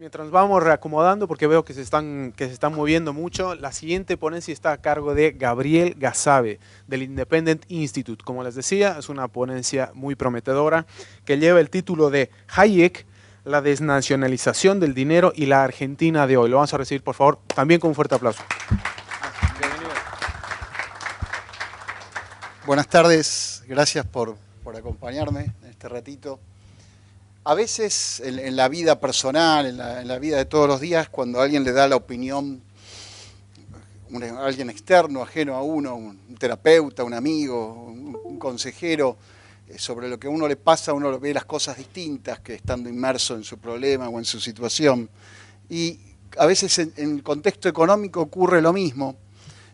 Mientras nos vamos reacomodando, porque veo que se están moviendo mucho, la siguiente ponencia está a cargo de Gabriel Gazabe, del Independent Institute. Como les decía, es una ponencia muy prometedora que lleva el título de Hayek, la desnacionalización del dinero y la Argentina de hoy. Lo vamos a recibir, por favor, también con un fuerte aplauso. Bienvenido. Buenas tardes, gracias por acompañarme en este ratito. A veces en la vida personal, en la vida de todos los días, cuando alguien le da la opinión, alguien externo, ajeno a uno, un terapeuta, un amigo, un consejero, sobre lo que a uno le pasa, uno ve las cosas distintas que estando inmerso en su problema o en su situación. Y a veces en el contexto económico ocurre lo mismo.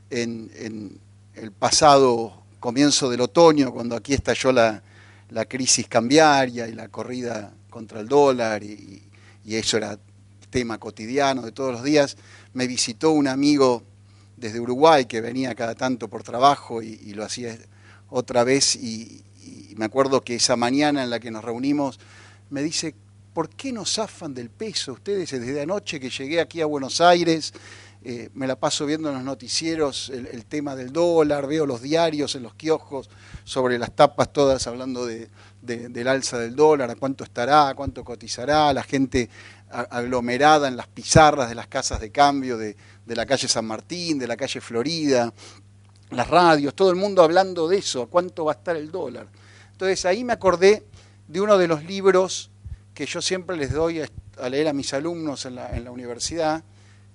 En el pasado comienzo del otoño, cuando aquí estalló la crisis cambiaria y la corrida contra el dólar, y eso era tema cotidiano de todos los días, me visitó un amigo desde Uruguay que venía cada tanto por trabajo y lo hacía otra vez, y me acuerdo que esa mañana en la que nos reunimos me dice: ¿por qué no zafan del peso ustedes? Desde anoche que llegué aquí a Buenos Aires, me la paso viendo en los noticieros el tema del dólar, veo los diarios en los kioscos sobre las tapas todas hablando del alza del dólar, a cuánto estará, a cuánto cotizará, la gente aglomerada en las pizarras de las casas de cambio de la calle San Martín, de la calle Florida, las radios, todo el mundo hablando de eso, a cuánto va a estar el dólar. Entonces ahí me acordé de uno de los libros que yo siempre les doy a leer a mis alumnos en la universidad,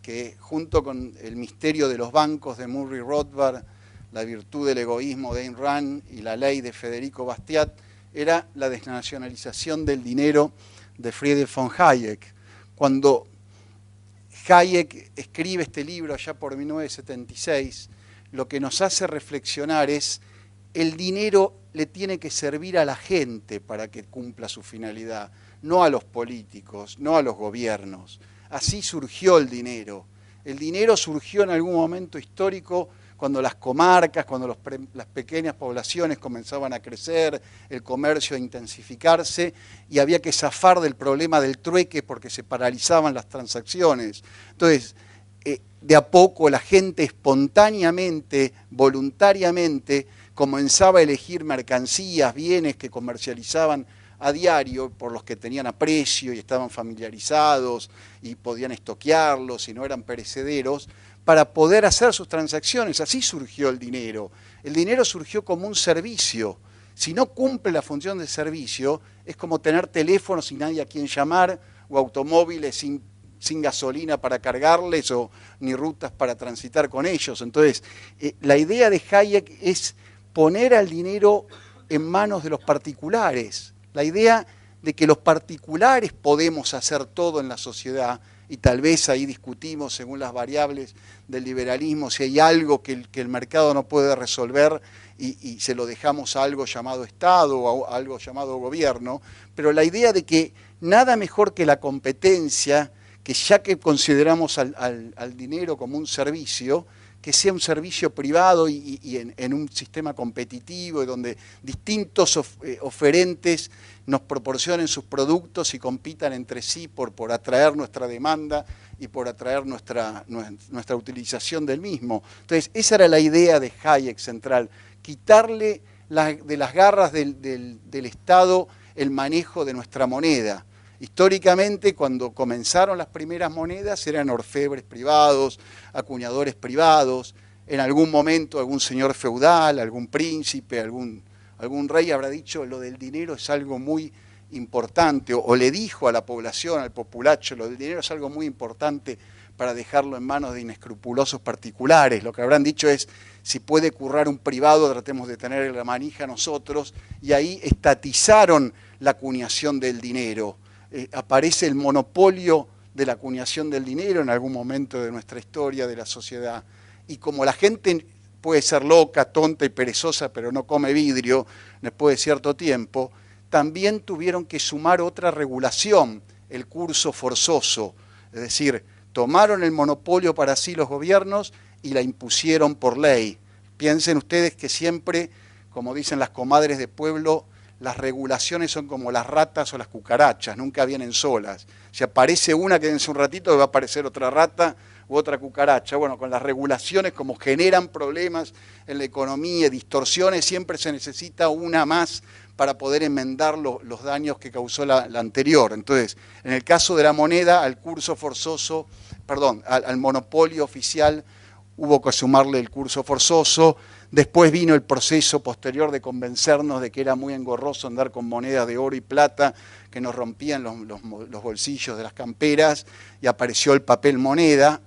que junto con El misterio de los bancos de Murray Rothbard, La virtud del egoísmo de Ayn Rand y La ley de Federico Bastiat, era La desnacionalización del dinero de Friedrich von Hayek. Cuando Hayek escribe este libro allá por 1976, lo que nos hace reflexionar es: el dinero le tiene que servir a la gente para que cumpla su finalidad, no a los políticos, no a los gobiernos. Así surgió el dinero. El dinero surgió en algún momento histórico cuando las comarcas, cuando las pequeñas poblaciones comenzaban a crecer, el comercio a intensificarse, y había que zafar del problema del trueque porque se paralizaban las transacciones. Entonces, de a poco la gente espontáneamente, voluntariamente, comenzaba a elegir mercancías, bienes que comercializaban a diario, por los que tenían aprecio y estaban familiarizados y podían estoquearlos y no eran perecederos, para poder hacer sus transacciones. Así surgió el dinero. El dinero surgió como un servicio. Si no cumple la función de servicio, es como tener teléfonos sin nadie a quien llamar, o automóviles sin gasolina para cargarles, o ni rutas para transitar con ellos. Entonces, la idea de Hayek es poner al dinero en manos de los particulares. La idea de que los particulares podemos hacer todo en la sociedad, y tal vez ahí discutimos, según las variables del liberalismo, si hay algo que el mercado no puede resolver y se lo dejamos a algo llamado Estado o a algo llamado gobierno, pero la idea de que nada mejor que la competencia, que ya que consideramos al dinero como un servicio, que sea un servicio privado y en un sistema competitivo, donde distintos oferentes nos proporcionen sus productos y compitan entre sí por atraer nuestra demanda y por atraer nuestra utilización del mismo. Entonces, esa era la idea de Hayek central: quitarle de las garras del Estado el manejo de nuestra moneda. Históricamente, cuando comenzaron las primeras monedas, eran orfebres privados, acuñadores privados. En algún momento algún señor feudal, algún príncipe, algún rey habrá dicho: lo del dinero es algo muy importante, o le dijo a la población, al populacho: lo del dinero es algo muy importante para dejarlo en manos de inescrupulosos particulares. Lo que habrán dicho es: si puede currar un privado, tratemos de tener la manija nosotros. Y ahí estatizaron la acuñación del dinero. Aparece el monopolio de la acuñación del dinero en algún momento de nuestra historia de la sociedad. Y como la gente puede ser loca, tonta y perezosa, pero no come vidrio después de cierto tiempo, también tuvieron que sumar otra regulación, el curso forzoso. Es decir, tomaron el monopolio para sí los gobiernos y la impusieron por ley. Piensen ustedes que siempre, como dicen las comadres de pueblo, las regulaciones son como las ratas o las cucarachas, nunca vienen solas. Si aparece una, quédense un ratito, va a aparecer otra rata u otra cucaracha. Bueno, con las regulaciones, como generan problemas en la economía, distorsiones, siempre se necesita una más para poder enmendar los daños que causó la anterior. Entonces, en el caso de la moneda, al curso forzoso, perdón, al monopolio oficial hubo que sumarle el curso forzoso. Después vino el proceso posterior de convencernos de que era muy engorroso andar con monedas de oro y plata que nos rompían los bolsillos de las camperas, y apareció el papel moneda.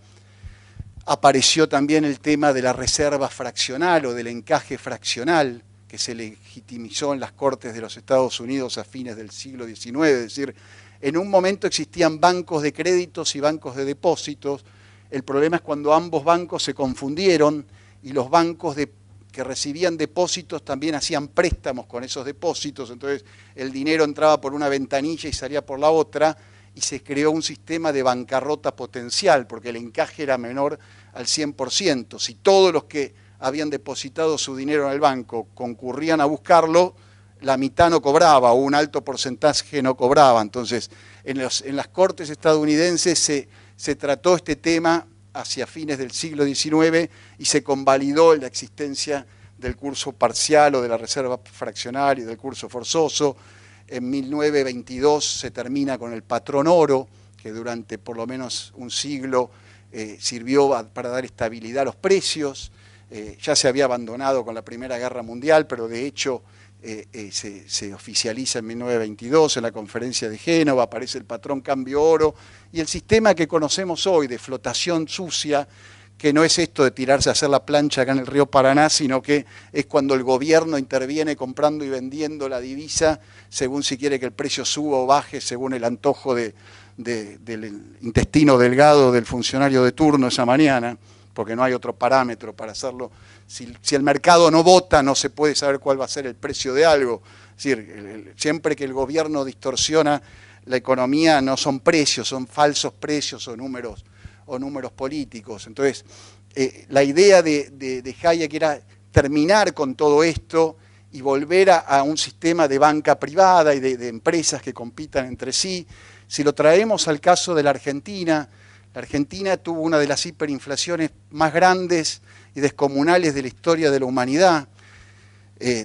Apareció también el tema de la reserva fraccional o del encaje fraccional, que se legitimizó en las Cortes de los Estados Unidos a fines del siglo XIX. Es decir, en un momento existían bancos de créditos y bancos de depósitos. El problema es cuando ambos bancos se confundieron y los bancos que recibían depósitos también hacían préstamos con esos depósitos. Entonces el dinero entraba por una ventanilla y salía por la otra, y se creó un sistema de bancarrota potencial, porque el encaje era menor al 100%. Si todos los que habían depositado su dinero en el banco concurrían a buscarlo, la mitad no cobraba, o un alto porcentaje no cobraba. Entonces, en las Cortes estadounidenses se trató este tema hacia fines del siglo XIX y se convalidó la existencia del curso parcial o de la reserva fraccionaria y del curso forzoso. En 1922 se termina con el patrón oro, que durante por lo menos un siglo sirvió para dar estabilidad a los precios. Ya se había abandonado con la Primera Guerra Mundial, pero de hecho se oficializa en 1922 en la Conferencia de Génova, aparece el patrón cambio oro, y el sistema que conocemos hoy de flotación sucia, que no es esto de tirarse a hacer la plancha acá en el río Paraná, sino que es cuando el gobierno interviene comprando y vendiendo la divisa según si quiere que el precio suba o baje, según el antojo del intestino delgado del funcionario de turno esa mañana, porque no hay otro parámetro para hacerlo. Si el mercado no vota, no se puede saber cuál va a ser el precio de algo. Es decir, siempre que el gobierno distorsiona la economía, no son precios, son falsos precios o números políticos. Entonces, la idea de Hayek era terminar con todo esto y volver a un sistema de banca privada y de empresas que compitan entre sí. Si lo traemos al caso de la Argentina tuvo una de las hiperinflaciones más grandes y descomunales de la historia de la humanidad.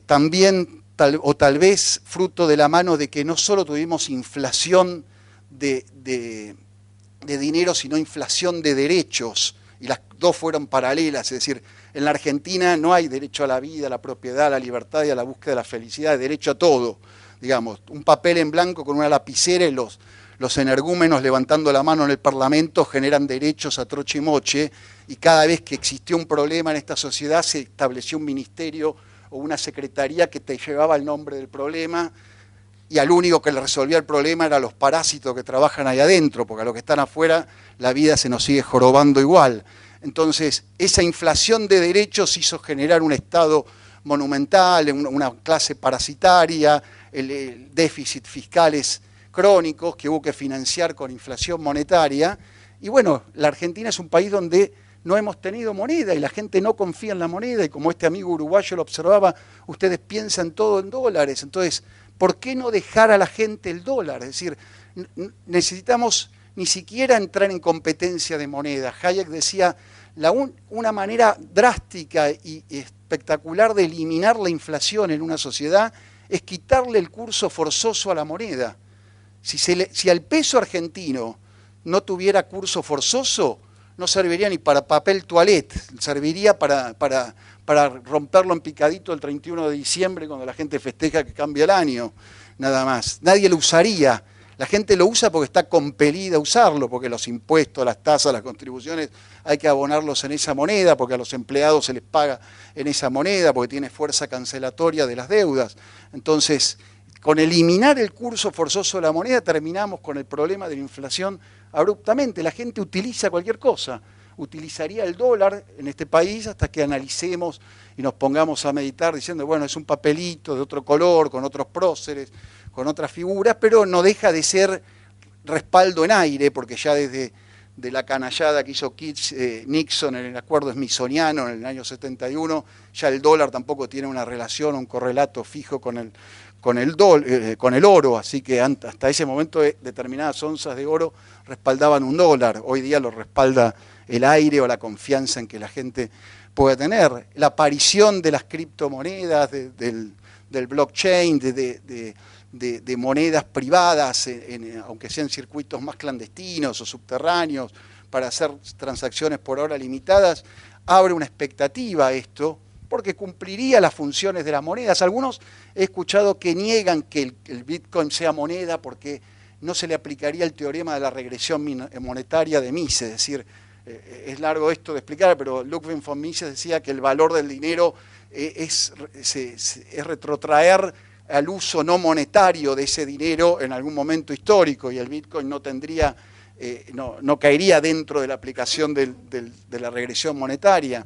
También, tal vez, fruto de la mano de que no solo tuvimos inflación de dinero, sino inflación de derechos, y las dos fueron paralelas. Es decir, en la Argentina no hay derecho a la vida, a la propiedad, a la libertad y a la búsqueda de la felicidad, hay derecho a todo. Digamos, un papel en blanco con una lapicera y los energúmenos levantando la mano en el Parlamento generan derechos a troche y moche, y cada vez que existió un problema en esta sociedad se estableció un ministerio o una secretaría que te llevaba el nombre del problema, y al único que le resolvía el problema era a los parásitos que trabajan ahí adentro, porque a los que están afuera la vida se nos sigue jorobando igual. Entonces, esa inflación de derechos hizo generar un Estado monumental, una clase parasitaria, el déficit fiscales crónicos que hubo que financiar con inflación monetaria. Y bueno, la Argentina es un país donde no hemos tenido moneda y la gente no confía en la moneda, y como este amigo uruguayo lo observaba, ustedes piensan todo en dólares. Entonces, ¿por qué no dejar a la gente el dólar? Es decir, necesitamos ni siquiera entrar en competencia de moneda. Hayek decía, una manera drástica y espectacular de eliminar la inflación en una sociedad es quitarle el curso forzoso a la moneda. Si al peso argentino no tuviera curso forzoso, no serviría ni para papel toilette, serviría para romperlo en picadito el 31 de diciembre cuando la gente festeja que cambia el año, nada más. Nadie lo usaría. La gente lo usa porque está compelida a usarlo, porque los impuestos, las tasas, las contribuciones hay que abonarlos en esa moneda, porque a los empleados se les paga en esa moneda, porque tiene fuerza cancelatoria de las deudas. Entonces, con eliminar el curso forzoso de la moneda terminamos con el problema de la inflación abruptamente. La gente utiliza cualquier cosa. Utilizaría el dólar en este país hasta que analicemos y nos pongamos a meditar diciendo, bueno, es un papelito de otro color, con otros próceres, con otras figuras, pero no deja de ser respaldo en aire, porque ya desde la canallada que hizo Nixon en el acuerdo smithsoniano en el año 71, ya el dólar tampoco tiene una relación, un correlato fijo con con el oro, así que hasta ese momento determinadas onzas de oro respaldaban $1. Hoy día lo respalda el aire o la confianza en que la gente puede tener. La aparición de las criptomonedas, del blockchain, de monedas privadas, aunque sean circuitos más clandestinos o subterráneos, para hacer transacciones por hora limitadas, abre una expectativa a esto, porque cumpliría las funciones de las monedas. Algunos he escuchado que niegan que el Bitcoin sea moneda porque no se le aplicaría el teorema de la regresión monetaria de Mises. Es decir, es largo esto de explicar, pero Ludwig von Mises decía que el valor del dinero es retrotraer al uso no monetario de ese dinero en algún momento histórico, y el Bitcoin no tendría, no caería dentro de la aplicación de la regresión monetaria.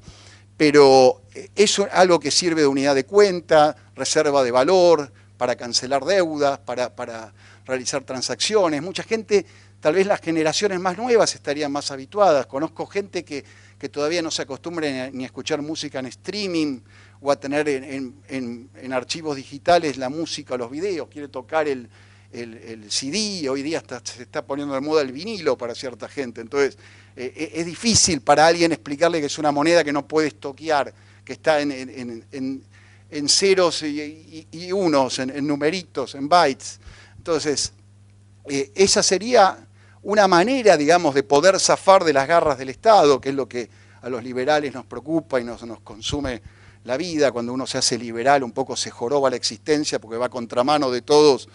Pero es algo que sirve de unidad de cuenta, reserva de valor, para cancelar deudas, para realizar transacciones. Mucha gente, tal vez las generaciones más nuevas estarían más habituadas. Conozco gente que todavía no se acostumbra ni a escuchar música en streaming o a tener en archivos digitales la música o los videos. Quiere tocar el CD, hoy día se está poniendo de moda el vinilo para cierta gente. Entonces, es difícil para alguien explicarle que es una moneda que no puede estoquear, que está en ceros y unos, en numeritos, en bytes. Entonces, esa sería una manera, digamos, de poder zafar de las garras del Estado, que es lo que a los liberales nos preocupa y nos consume la vida. Cuando uno se hace liberal, un poco se joroba la existencia porque va a contramano de todos.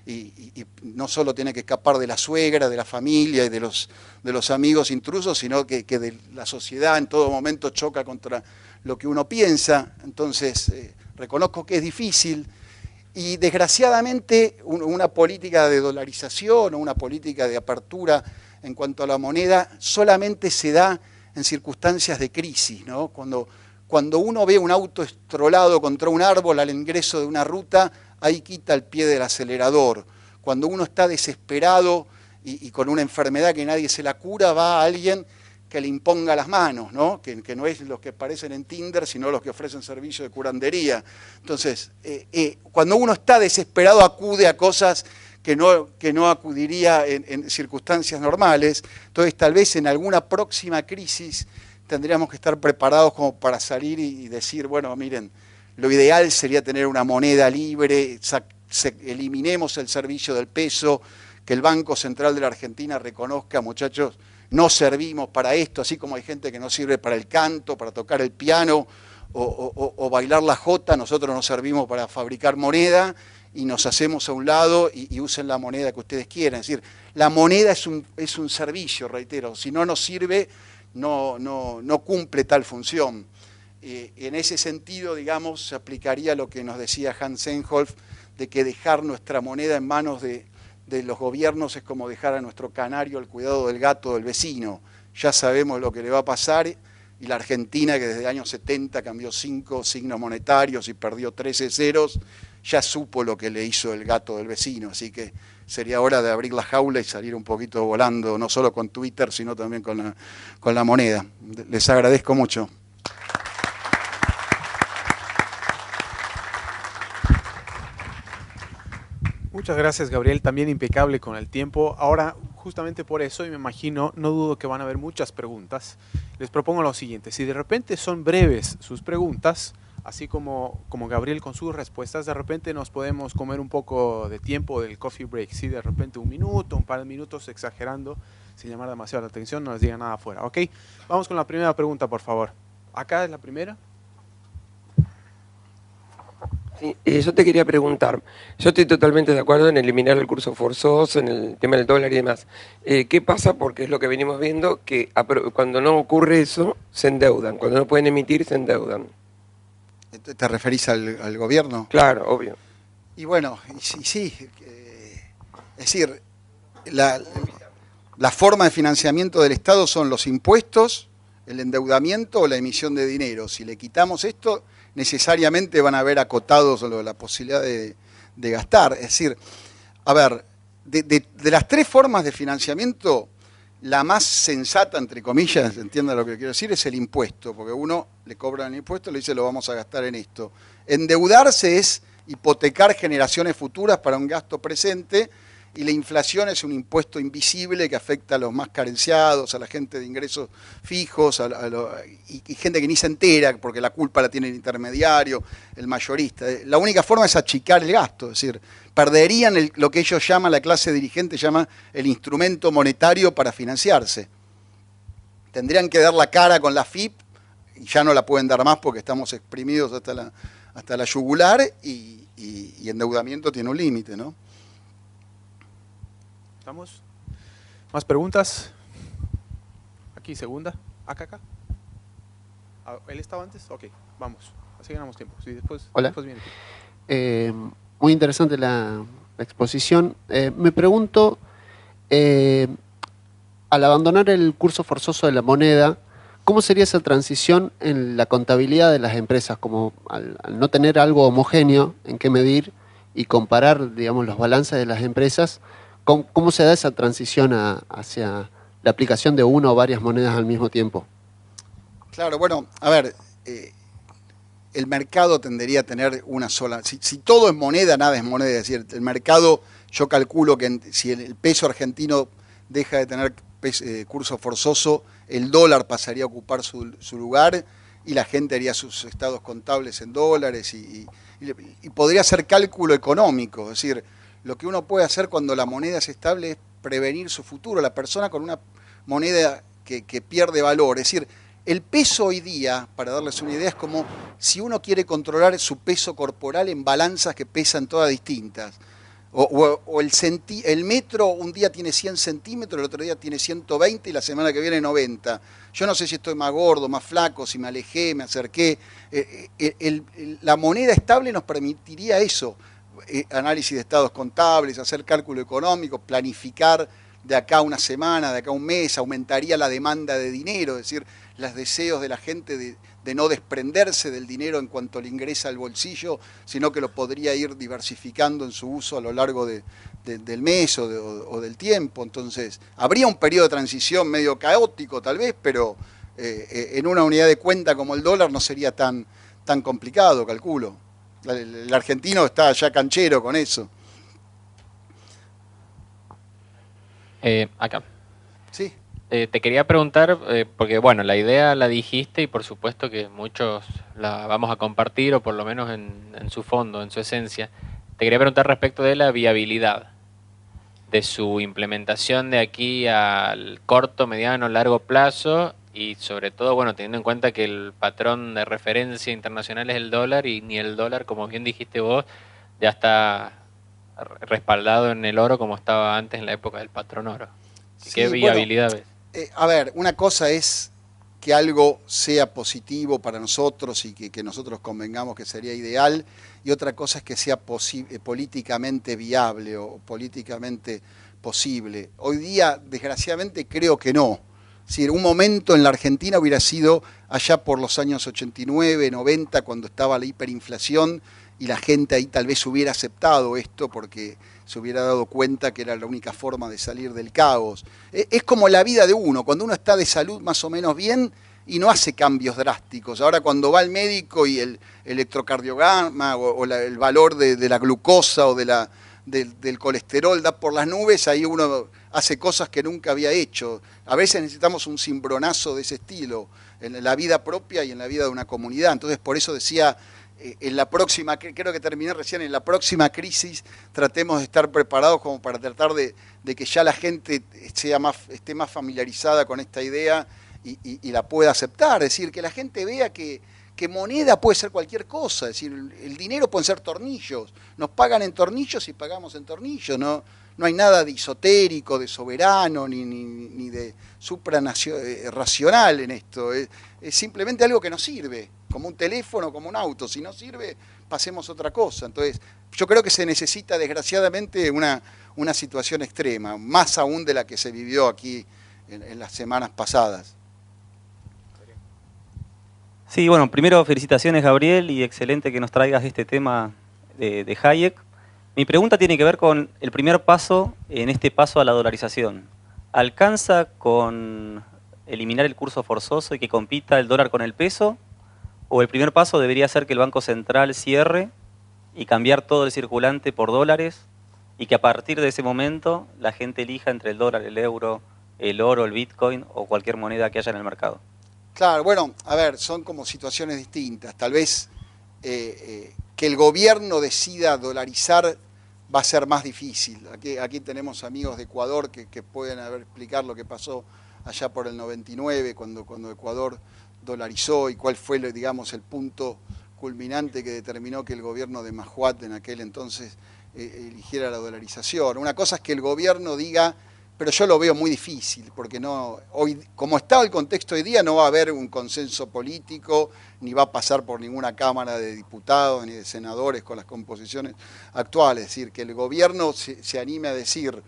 Y no solo tiene que escapar de la suegra, de la familia y de los amigos intrusos, sino que de la sociedad en todo momento choca contra lo que uno piensa. Entonces, reconozco que es difícil y desgraciadamente una política de dolarización o una política de apertura en cuanto a la moneda solamente se da en circunstancias de crisis, ¿no? Cuando uno ve un auto estrolado contra un árbol al ingreso de una ruta, ahí quita el pie del acelerador. Cuando uno está desesperado y con una enfermedad que nadie se la cura, va a alguien que le imponga las manos, ¿no? Que no es los que aparecen en Tinder, sino los que ofrecen servicio de curandería. Entonces, cuando uno está desesperado, acude a cosas que no acudiría en circunstancias normales. Entonces, tal vez en alguna próxima crisis tendríamos que estar preparados como para salir y decir, bueno, miren, lo ideal sería tener una moneda libre, eliminemos el servicio del peso, que el Banco Central de la Argentina reconozca, muchachos, no servimos para esto, así como hay gente que no sirve para el canto, para tocar el piano o bailar la jota, nosotros nos servimos para fabricar moneda y nos hacemos a un lado y usen la moneda que ustedes quieran. Es decir, la moneda es un servicio, reitero, si no nos sirve, no cumple tal función. En ese sentido, digamos, se aplicaría lo que nos decía Hans Sennholz, de que dejar nuestra moneda en manos de los gobiernos es como dejar a nuestro canario al cuidado del gato del vecino. Ya sabemos lo que le va a pasar, y la Argentina, que desde el año 70 cambió 5 signos monetarios y perdió 13 ceros, ya supo lo que le hizo el gato del vecino. Así que sería hora de abrir la jaula y salir un poquito volando, no solo con Twitter, sino también con la moneda. Les agradezco mucho. Muchas gracias, Gabriel, también impecable con el tiempo. Ahora, justamente por eso, y me imagino, no dudo que van a haber muchas preguntas. Les propongo lo siguiente: si de repente son breves sus preguntas, así como Gabriel con sus respuestas, de repente nos podemos comer un poco de tiempo del coffee break, ¿sí? De repente un minuto, un par de minutos, exagerando, sin llamar demasiado la atención, no les diga nada afuera, ¿ok? Vamos con la primera pregunta, por favor. Acá es la primera. Sí, yo te quería preguntar, yo estoy totalmente de acuerdo en eliminar el curso forzoso, en el tema del dólar y demás. ¿Qué pasa? Porque es lo que venimos viendo, que cuando no ocurre eso, se endeudan. Cuando no pueden emitir, se endeudan. ¿Te referís al gobierno? Claro, obvio. Y bueno, sí. Es decir, la forma de financiamiento del Estado son los impuestos, el endeudamiento o la emisión de dinero. Si le quitamos esto, necesariamente van a haber acotados la posibilidad de gastar. Es decir, a ver, de las tres formas de financiamiento, la más sensata, entre comillas, entienda lo que quiero decir, es el impuesto, porque uno le cobran el impuesto y le dice lo vamos a gastar en esto. Endeudarse es hipotecar generaciones futuras para un gasto presente, y la inflación es un impuesto invisible que afecta a los más carenciados, a la gente de ingresos fijos, y gente que ni se entera porque la culpa la tiene el intermediario, el mayorista. La única forma es achicar el gasto, es decir, perderían lo que ellos llaman, la clase dirigente llama el instrumento monetario para financiarse. Tendrían que dar la cara con la FIP, y ya no la pueden dar más porque estamos exprimidos hasta la yugular, y endeudamiento tiene un límite, ¿no? ¿Estamos? ¿Más preguntas? Aquí, segunda. Acá. ¿Él estaba antes? Ok, vamos. Así ganamos tiempo. Sí, después viene. Muy interesante la exposición. Me pregunto, al abandonar el curso forzoso de la moneda, ¿cómo sería esa transición en la contabilidad de las empresas? Como al no tener algo homogéneo en qué medir y comparar, digamos, los balances de las empresas, ¿cómo se da esa transición hacia la aplicación de una o varias monedas al mismo tiempo? Claro, bueno, a ver, el mercado tendería a tener una sola. Si todo es moneda, nada es moneda. Es decir, el mercado, yo calculo que si el peso argentino deja de tener curso forzoso, el dólar pasaría a ocupar su lugar y la gente haría sus estados contables en dólares y podría hacer cálculo económico. Es decir, lo que uno puede hacer cuando la moneda es estable es prevenir su futuro. La persona con una moneda que pierde valor, es decir, el peso hoy día, para darles una idea, es como si uno quiere controlar su peso corporal en balanzas que pesan todas distintas. O el metro un día tiene 100 centímetros, el otro día tiene 120 y la semana que viene 90. Yo no sé si estoy más gordo, más flaco, si me alejé, me acerqué. La moneda estable nos permitiría eso. Análisis de estados contables, hacer cálculo económico, planificar de acá a una semana, de acá a un mes, aumentaría la demanda de dinero, es decir, los deseos de la gente de no desprenderse del dinero en cuanto le ingresa al bolsillo, sino que lo podría ir diversificando en su uso a lo largo del mes o del tiempo. Entonces, habría un periodo de transición medio caótico tal vez, pero en una unidad de cuenta como el dólar no sería tan complicado, calculo. El argentino está ya canchero con eso. Acá. Sí. Te quería preguntar, porque bueno, la idea la dijiste y por supuesto que muchos la vamos a compartir, o por lo menos en su fondo, en su esencia. Te quería preguntar respecto de la viabilidad de su implementación de aquí al corto, mediano, largo plazo, y sobre todo, bueno, teniendo en cuenta que el patrón de referencia internacional es el dólar, y ni el dólar, como bien dijiste vos, ya está respaldado en el oro como estaba antes en la época del patrón oro. Sí, ¿Qué viabilidad ves? A ver, una cosa es que algo sea positivo para nosotros y que nosotros convengamos que sería ideal, y otra cosa es que sea políticamente viable o políticamente posible. Hoy día, desgraciadamente, creo que no. Es decir, un momento en la Argentina hubiera sido allá por los años 89, 90, cuando estaba la hiperinflación, y la gente ahí tal vez hubiera aceptado esto porque se hubiera dado cuenta que era la única forma de salir del caos. Es como la vida de uno, cuando uno está de salud más o menos bien y no hace cambios drásticos. Ahora cuando va al médico y el electrocardiograma o el valor de la glucosa o del colesterol da por las nubes, ahí uno hace cosas que nunca había hecho. A veces necesitamos un cimbronazo de ese estilo en la vida propia y en la vida de una comunidad. Entonces por eso decía, en la próxima, creo que terminé recién, en la próxima crisis tratemos de estar preparados como para tratar de que ya la gente esté más familiarizada con esta idea y la pueda aceptar. Es decir, que la gente vea que moneda puede ser cualquier cosa. Es decir, el dinero pueden ser tornillos. Nos pagan en tornillos y pagamos en tornillos. No hay nada de esotérico, de soberano, ni de suprarracional en esto. Es simplemente algo que nos sirve, como un teléfono, como un auto. Si no sirve, pasemos otra cosa. Entonces, yo creo que se necesita, desgraciadamente, una situación extrema, más aún de la que se vivió aquí en las semanas pasadas. Sí, bueno, primero felicitaciones, Gabriel, y excelente que nos traigas este tema de Hayek. Mi pregunta tiene que ver con el primer paso en este paso a la dolarización. ¿Alcanza con eliminar el curso forzoso y que compita el dólar con el peso? ¿O el primer paso debería ser que el Banco Central cierre y cambiar todo el circulante por dólares y que a partir de ese momento la gente elija entre el dólar, el euro, el oro, el bitcoin o cualquier moneda que haya en el mercado? Claro, bueno, a ver, son como situaciones distintas. Tal vez que el gobierno decida dolarizar va a ser más difícil. Aquí tenemos amigos de Ecuador que pueden explicar lo que pasó allá por el 99, cuando Ecuador dolarizó y cuál fue, digamos, el punto culminante que determinó que el gobierno de Mahuat en aquel entonces eligiera la dolarización. Una cosa es que el gobierno diga, pero yo lo veo muy difícil, porque no, hoy, como está el contexto hoy día, no va a haber un consenso político, ni va a pasar por ninguna Cámara de Diputados, ni de senadores con las composiciones actuales. Es decir, que el gobierno se anime a decir,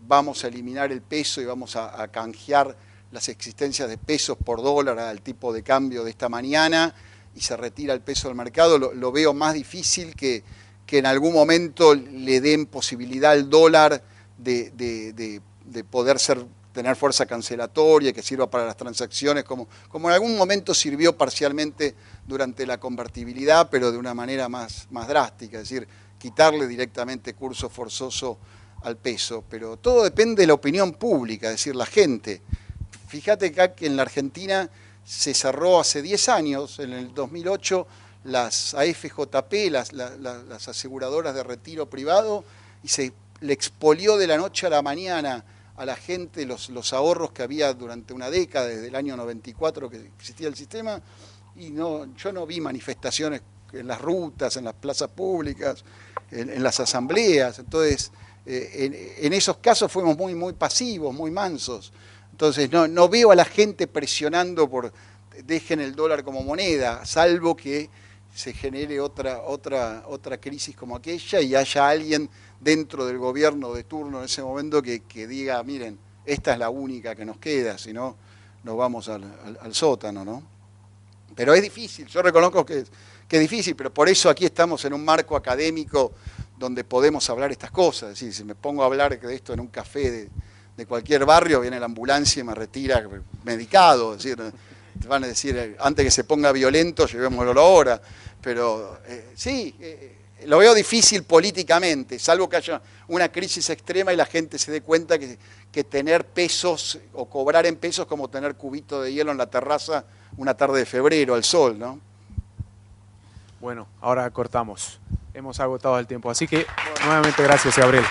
vamos a eliminar el peso y vamos a canjear las existencias de pesos por dólar al tipo de cambio de esta mañana, y se retira el peso del mercado, lo veo más difícil que en algún momento le den posibilidad al dólar de poder tener fuerza cancelatoria, que sirva para las transacciones, como en algún momento sirvió parcialmente durante la convertibilidad, pero de una manera más drástica, es decir, quitarle directamente curso forzoso al peso. Pero todo depende de la opinión pública, es decir, la gente. Fíjate acá que en la Argentina se cerró hace 10 años, en el 2008, las AFJP, las aseguradoras de retiro privado, y se le expolió de la noche a la mañana a la gente los ahorros que había durante una década, desde el año 94 que existía el sistema, y yo no vi manifestaciones en las rutas, en las plazas públicas, en las asambleas. Entonces, en esos casos fuimos muy pasivos, muy mansos. Entonces, no veo a la gente presionando por dejen el dólar como moneda, salvo que se genere otra crisis como aquella y haya alguien dentro del gobierno de turno en ese momento que diga, miren, esta es la única que nos queda, si no, nos vamos al sótano, ¿no? Pero es difícil, yo reconozco que es difícil, pero por eso aquí estamos en un marco académico donde podemos hablar estas cosas. Es decir, si me pongo a hablar de esto en un café de cualquier barrio, viene la ambulancia y me retira medicado. Es decir, te van a decir, antes que se ponga violento, llevémoslo ahora. Pero sí, lo veo difícil políticamente, salvo que haya una crisis extrema y la gente se dé cuenta que tener pesos o cobrar en pesos como tener cubito de hielo en la terraza una tarde de febrero al sol, ¿no? Bueno, ahora cortamos. Hemos agotado el tiempo, así que nuevamente gracias, Gabriel.